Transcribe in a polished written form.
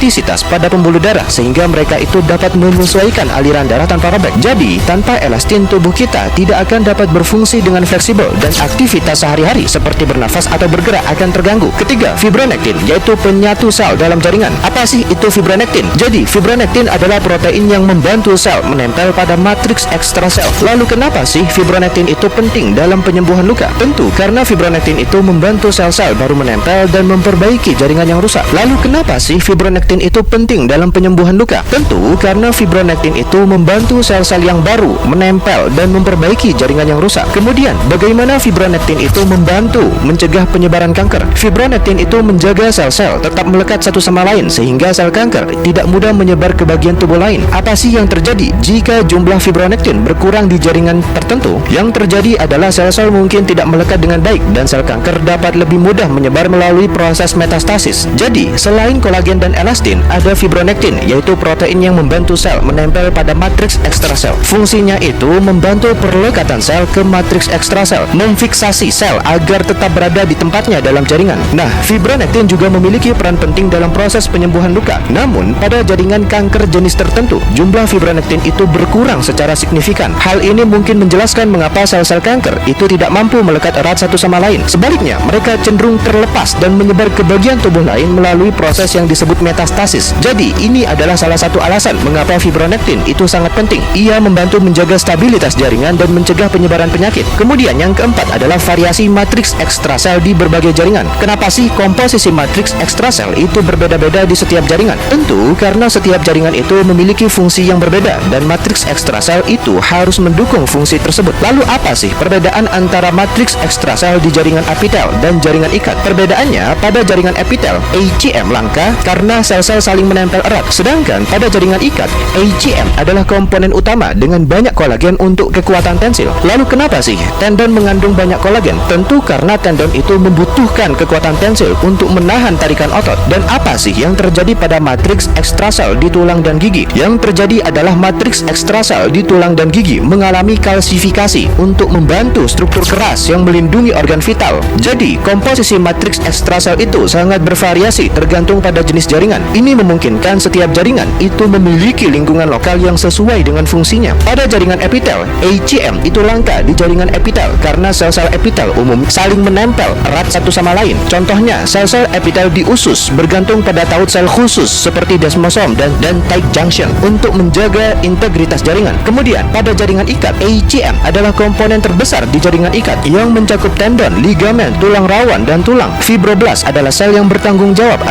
elastisitas pada pembuluh darah sehingga mereka itu dapat menyesuaikan aliran darah tanpa robek. Jadi, tanpa elastin tubuh kita tidak akan dapat berfungsi dengan fleksibel dan aktivitas sehari-hari seperti bernafas atau bergerak akan terganggu. Ketiga, fibronektin yaitu penyatu sel dalam jaringan. Apa sih itu fibronektin? Jadi, fibronektin adalah protein yang membantu sel menempel pada matriks ekstrasel. Lalu kenapa sih fibronektin itu penting dalam penyembuhan luka? Tentu karena fibronektin itu membantu sel-sel baru menempel dan memperbaiki jaringan yang rusak. Lalu kenapa sih fibronektin itu penting dalam penyembuhan luka? Tentu karena fibronektin itu membantu sel-sel yang baru menempel dan memperbaiki jaringan yang rusak. Kemudian, bagaimana fibronektin itu membantu mencegah penyebaran kanker? Fibronektin itu menjaga sel-sel tetap melekat satu sama lain sehingga sel kanker tidak mudah menyebar ke bagian tubuh lain. Apa sih yang terjadi jika jumlah fibronektin berkurang di jaringan tertentu? Yang terjadi adalah sel-sel mungkin tidak melekat dengan baik dan sel kanker dapat lebih mudah menyebar melalui proses metastasis. Jadi, selain kolagen dan elastin, ada fibronektin yaitu protein yang membantu sel menempel pada matriks ekstrasel. Fungsinya itu membantu perlekatan sel ke matriks ekstrasel, memfiksasi sel agar tetap berada di tempatnya dalam jaringan. Nah, fibronektin juga memiliki peran penting dalam proses penyembuhan luka. Namun, pada jaringan kanker jenis tertentu, jumlah fibronektin itu berkurang secara signifikan. Hal ini mungkin menjelaskan mengapa sel-sel kanker itu tidak mampu melekat erat satu sama lain. Sebaliknya, mereka cenderung terlepas dan menyebar ke bagian tubuh lain melalui proses yang disebut metastasis. Jadi, ini adalah salah satu alasan mengapa fibronektin itu sangat penting. Ia membantu menjaga stabilitas jaringan dan mencegah penyebaran penyakit. Kemudian, yang keempat adalah variasi matriks ekstrasel di berbagai jaringan. Kenapa sih komposisi matriks ekstrasel itu berbeda-beda di setiap jaringan? Tentu karena setiap jaringan itu memiliki fungsi yang berbeda dan matriks ekstrasel itu harus mendukung fungsi tersebut. Lalu apa sih perbedaan antara matriks ekstrasel di jaringan epitel dan jaringan ikat? Perbedaannya, pada jaringan epitel, ACM langka karena sel-sel saling menempel erat. Sedangkan pada jaringan ikat, ACM adalah komponen utama dengan banyak kolagen untuk kekuatan tensil. Lalu kenapa sih tendon mengandung banyak kolagen? Tentu karena tendon itu membutuhkan kekuatan tensil untuk menahan tarikan otot. Dan apa sih yang terjadi pada matriks ekstrasel di tulang dan gigi? Yang terjadi adalah matriks ekstrasel di tulang dan gigi mengalami kalsifikasi untuk membantu struktur keras yang melindungi organ vital. Jadi, komposisi matriks ekstrasel itu sangat bervariasi tergantung pada jenis jaringan. Ini memungkinkan setiap jaringan itu memiliki lingkungan lokal yang sesuai dengan fungsinya. Pada jaringan epitel, ACM itu langka di jaringan epitel karena sel-sel epitel umum saling menempel erat satu sama lain. Contohnya, sel-sel epitel di usus bergantung pada taut sel khusus seperti desmosom dan tight junction untuk menjaga integritas jaringan. Kemudian, pada jaringan ikat, ACM adalah komponen terbesar di jaringan ikat yang mencakup tendon, ligamen, tulang rawan, dan tulang. Fibroblast adalah sel yang bertanggung jawab